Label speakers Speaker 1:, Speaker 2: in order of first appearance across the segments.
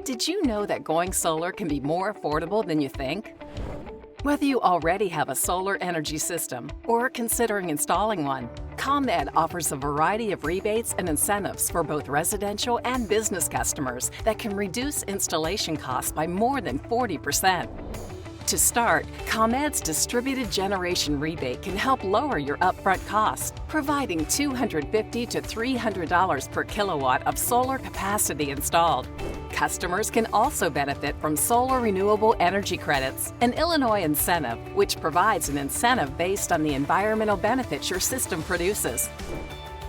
Speaker 1: Did you know that going solar can be more affordable than you think? Whether you already have a solar energy system or are considering installing one, ComEd offers a variety of rebates and incentives for both residential and business customers that can reduce installation costs by more than 40%. To start, ComEd's distributed generation rebate can help lower your upfront costs, providing $250 to $300 per kilowatt of solar capacity installed. Customers can also benefit from solar renewable energy credits, an Illinois incentive, which provides an incentive based on the environmental benefits your system produces.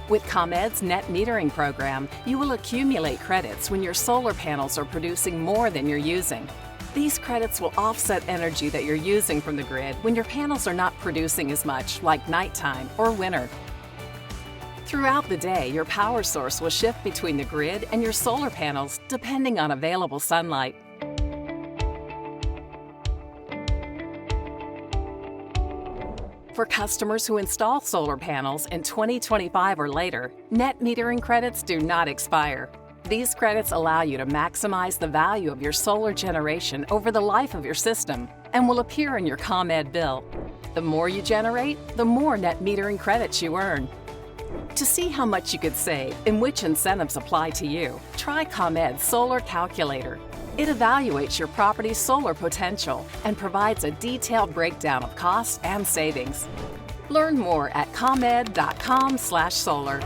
Speaker 1: With ComEd's net metering program, you will accumulate credits when your solar panels are producing more than you're using. These credits will offset energy that you're using from the grid when your panels are not producing as much, like nighttime or winter. Throughout the day, your power source will shift between the grid and your solar panels depending on available sunlight. For customers who install solar panels in 2025 or later, net metering credits do not expire. These credits allow you to maximize the value of your solar generation over the life of your system and will appear in your ComEd bill. The more you generate, the more net metering credits you earn. To see how much you could save and which incentives apply to you, try ComEd's Solar Calculator. It evaluates your property's solar potential and provides a detailed breakdown of costs and savings. Learn more at comed.com/solar.